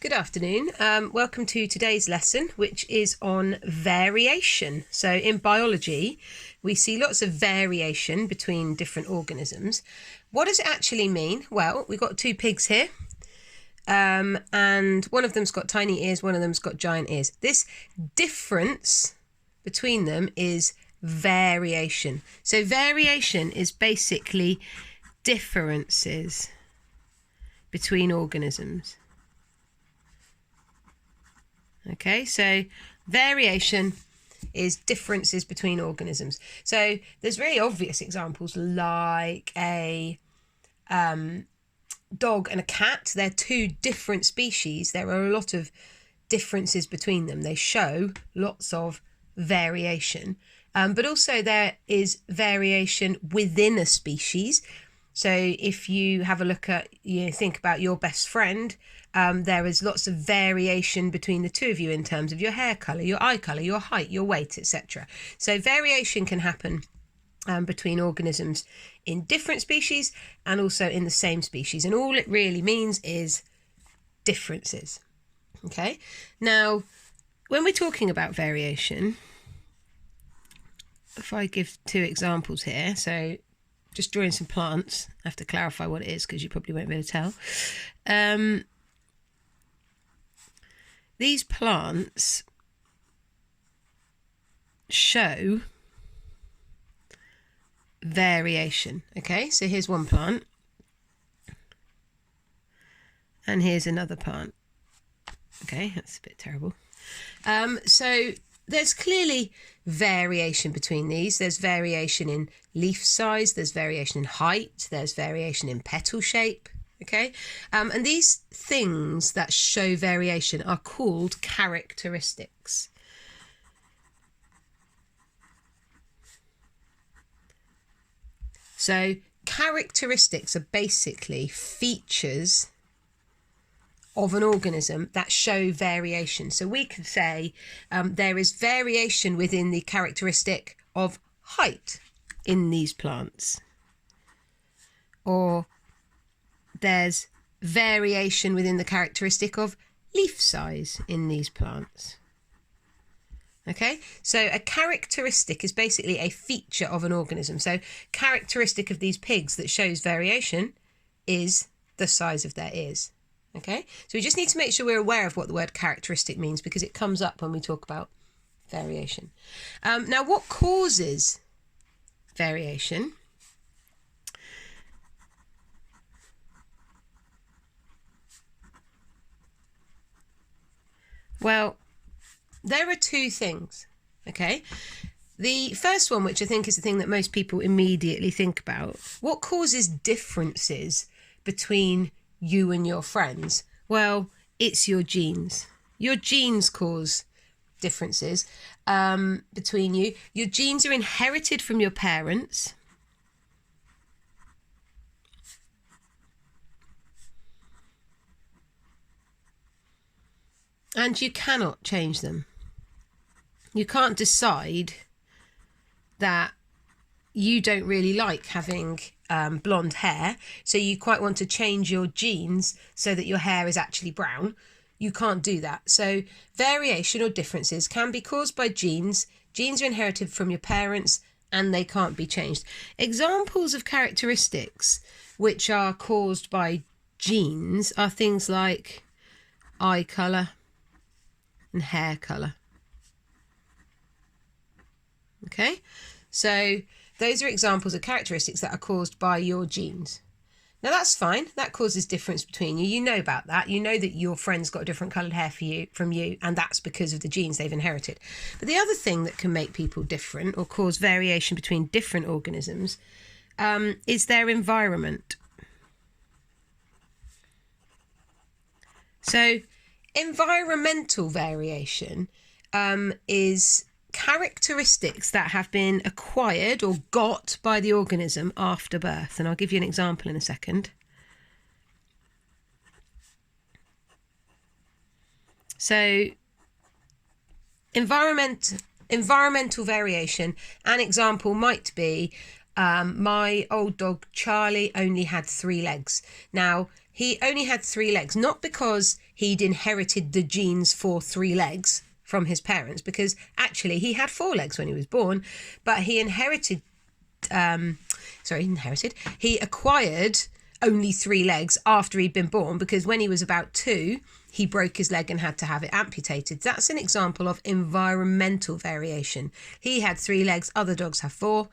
Good afternoon. Welcome to today's lesson, which is on variation. So in biology, we see lots of variation between different organisms. What does it actually mean? Well, we've got two pigs here, and one of them's got tiny ears, one of them's got giant ears. This difference between them is variation. So variation is basically differences between organisms. Okay, so variation is differences between organisms. So there's really obvious examples like a dog and a cat. They're two different species. There are a lot of differences between them. They show lots of variation. But also there is variation within a species. So if you have a look at, think about your best friend, there is lots of variation between the two of you in terms of your hair colour, your eye colour, your height, your weight, etc. So variation can happen between organisms in different species and also in the same species. And all it really means is differences. Okay. Now, when we're talking about variation, if I give two examples here, so just drawing some plants. I have to clarify what it is because you probably won't be able to tell. These plants show variation. Okay, so here's one plant. And here's another plant. Okay, that's a bit terrible. So there's clearly variation between these. There's variation in leaf size, there's variation in height, there's variation in petal shape, okay? And these things that show variation are called characteristics. So characteristics are basically features of an organism that show variation. So we could say there is variation within the characteristic of height in these plants. Or there's variation within the characteristic of leaf size in these plants. Okay, so a characteristic is basically a feature of an organism. So characteristic of these pigs that shows variation is the size of their ears. Okay, so we just need to make sure we're aware of what the word characteristic means because it comes up when we talk about variation. Now, what causes variation? Well, there are two things, okay? The first one, which I think is the thing that most people immediately think about, what causes differences between you and your friends? Well, it's your genes. Your genes cause differences between you. Your genes are inherited from your parents. And you cannot change them. You can't decide that you don't really like having blonde hair, so you quite want to change your genes so that your hair is actually brown. You can't do that. So variation or differences can be caused by genes. Genes are inherited from your parents and they can't be changed. Examples of characteristics which are caused by genes are things like eye colour and hair colour. Okay, so those are examples of characteristics that are caused by your genes. Now that's fine. That causes difference between you. You know about that. You know that your friend's got a different coloured hair from you, and that's because of the genes they've inherited. But the other thing that can make people different or cause variation between different organisms is their environment. So environmental variation is characteristics that have been acquired or got by the organism after birth. And I'll give you an example in a second. So environmental variation, an example might be my old dog Charlie only had 3 legs. Now he only had 3 legs, not because he'd inherited the genes for 3 legs from his parents, because actually he had 4 legs when he was born, but he acquired only 3 legs after he'd been born, because when he was about 2, he broke his leg and had to have it amputated. That's an example of environmental variation. He had 3 legs, other dogs have 4.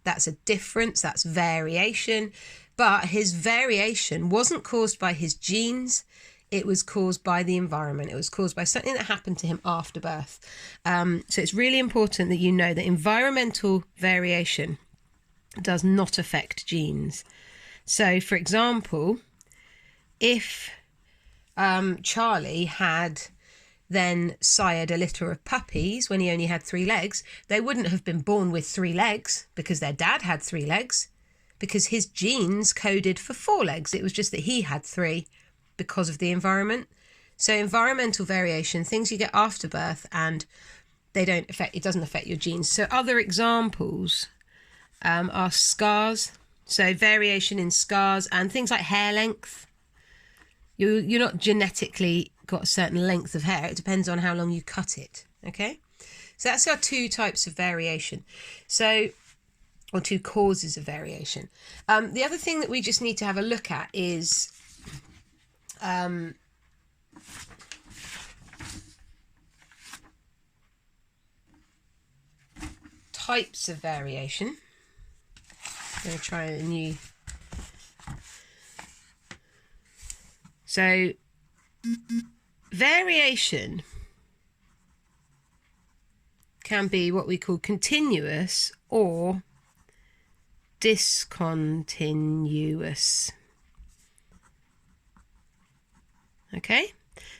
That's a difference, that's variation. But his variation wasn't caused by his genes, it was caused by the environment. It was caused by something that happened to him after birth. So it's really important that you know that environmental variation does not affect genes. So, for example, if Charlie had then sired a litter of puppies when he only had 3 legs, they wouldn't have been born with 3 legs because their dad had 3 legs, because his genes coded for 4 legs. It was just that he had 3 because of the environment. So environmental variation, things you get after birth, and it doesn't affect your genes. So other examples are scars. So variation in scars and things like hair length. You're not genetically got a certain length of hair. It depends on how long you cut it. Okay, so that's our 2 types of variation. Or 2 causes of variation. The other thing that we just need to have a look at is types of variation. I'm going to try a new. So, variation can be what we call continuous or discontinuous. Okay,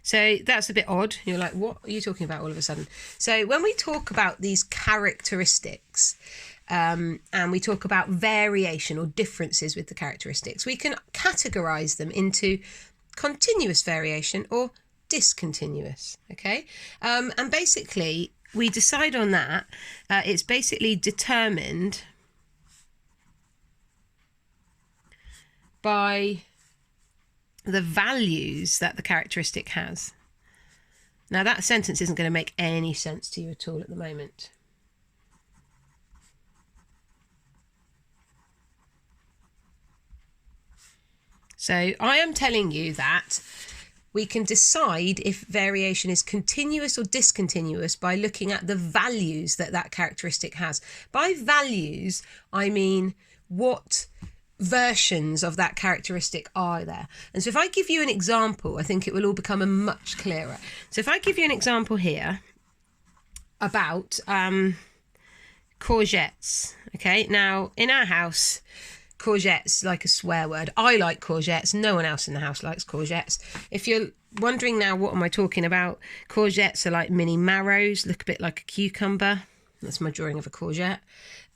so that's a bit odd. You're like, what are you talking about all of a sudden? So when we talk about these characteristics, and we talk about variation or differences with the characteristics, we can categorize them into continuous variation or discontinuous. Okay, and basically we decide on that. It's basically determined by the values that the characteristic has. Now that sentence isn't going to make any sense to you at all at the moment. So I am telling you that we can decide if variation is continuous or discontinuous by looking at the values that that characteristic has. By values, I mean what versions of that characteristic are there. And so if I give you an example, I think it will all become much clearer. So if I give you an example here about courgettes. Okay, now in our house, courgettes like a swear word. I like courgettes. No one else in the house likes courgettes. If you're wondering now, what am I talking about? Courgettes are like mini marrows, look a bit like a cucumber. That's my drawing of a courgette.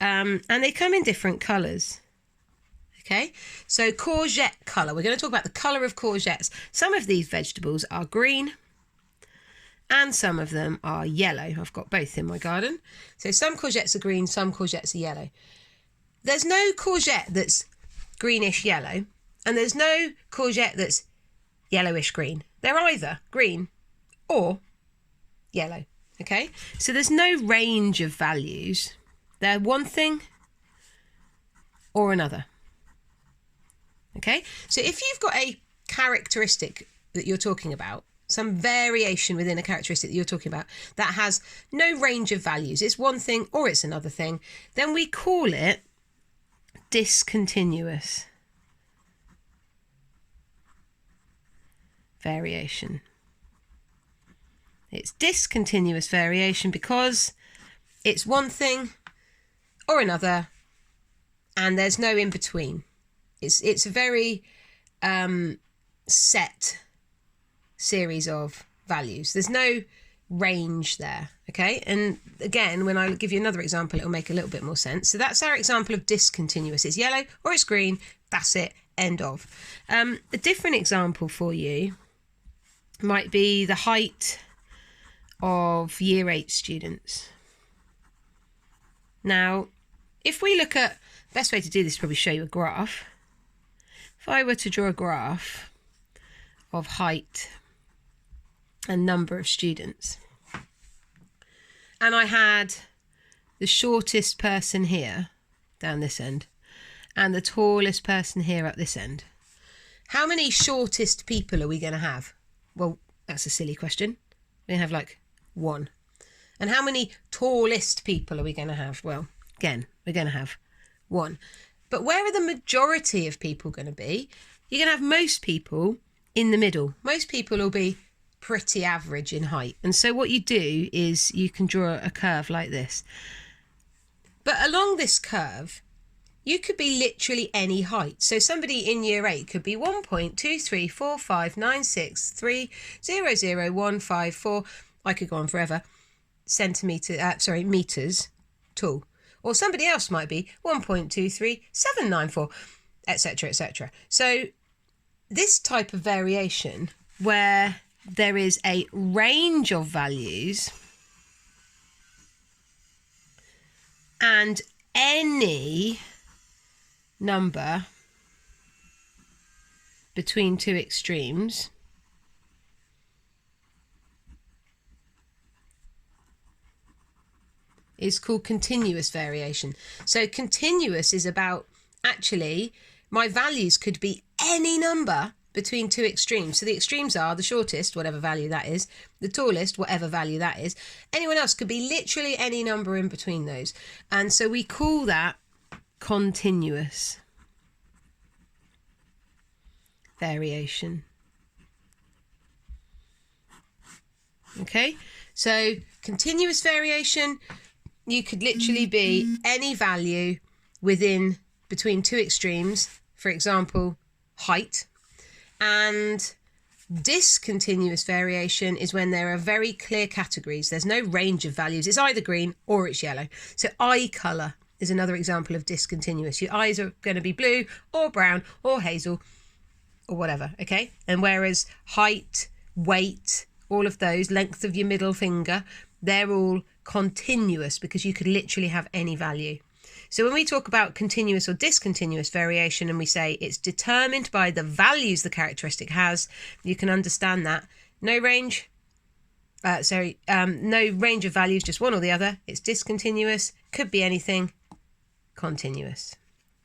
And they come in different colours. Okay, so courgette colour. We're going to talk about the colour of courgettes. Some of these vegetables are green and some of them are yellow. I've got both in my garden. So some courgettes are green, some courgettes are yellow. There's no courgette that's greenish yellow, and there's no courgette that's yellowish green. They're either green or yellow. Okay, so there's no range of values. They're one thing or another. Okay, so if you've got a characteristic that you're talking about, some variation within a characteristic that you're talking about that has no range of values, it's one thing or it's another thing, then we call it discontinuous variation. It's discontinuous variation because it's one thing or another and there's no in between. It's a very set series of values. There's no range there, okay? And again, when I give you another example, it'll make a little bit more sense. So that's our example of discontinuous. It's yellow or it's green. That's it. End of. A different example for you might be the height of Year 8 students. Now, if we look at, best way to do this is probably show you a graph. If I were to draw a graph of height and number of students. And I had the shortest person here down this end and the tallest person here at this end. How many shortest people are we going to have? Well, that's a silly question. We're going to have like one. And how many tallest people are we going to have? Well, again, we're going to have one. But where are the majority of people going to be? You're going to have most people in the middle. Most people will be pretty average in height. And so what you do is you can draw a curve like this. But along this curve, you could be literally any height. So somebody in year 8 could be 1.2345963000154. I could go on forever. Meters tall. Or somebody else might be 1.23794, etc., etc. So this type of variation where there is a range of values and any number between two extremes is called continuous variation. So continuous is about, actually, my values could be any number between two extremes. So the extremes are the shortest, whatever value that is, the tallest, whatever value that is. Anyone else could be literally any number in between those. And so we call that continuous variation. Okay, so continuous variation, you could literally be any value between two extremes, for example, height. And discontinuous variation is when there are very clear categories. There's no range of values. It's either green or it's yellow. So eye colour is another example of discontinuous. Your eyes are going to be blue or brown or hazel or whatever, okay? And whereas height, weight, all of those, length of your middle finger, they're all continuous because you could literally have any value. So when we talk about continuous or discontinuous variation and we say it's determined by the values the characteristic has, you can understand that. No range of values, just one or the other. It's discontinuous, could be anything, continuous.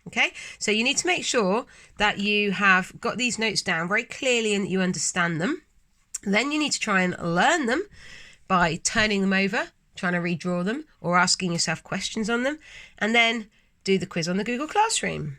Okay, so you need to make sure that you have got these notes down very clearly and that you understand them. Then you need to try and learn them by turning them over, trying to redraw them or asking yourself questions on them, and then do the quiz on the Google Classroom.